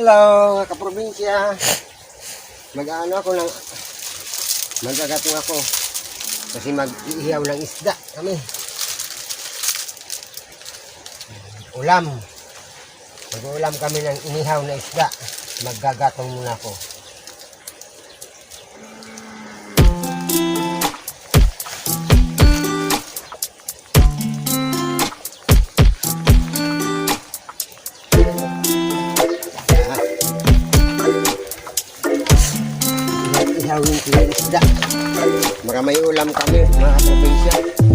Hello mga kaprobinsya. Mag-ano ako ng magagatong ako kasi mag-ihaw ng isda kami. Ulam. Mag-ulam kami ng inihaw na isda. Maggagatong muna ako. Ihawin ko yung isda. Baka may ulam kami mga kaprobinsya.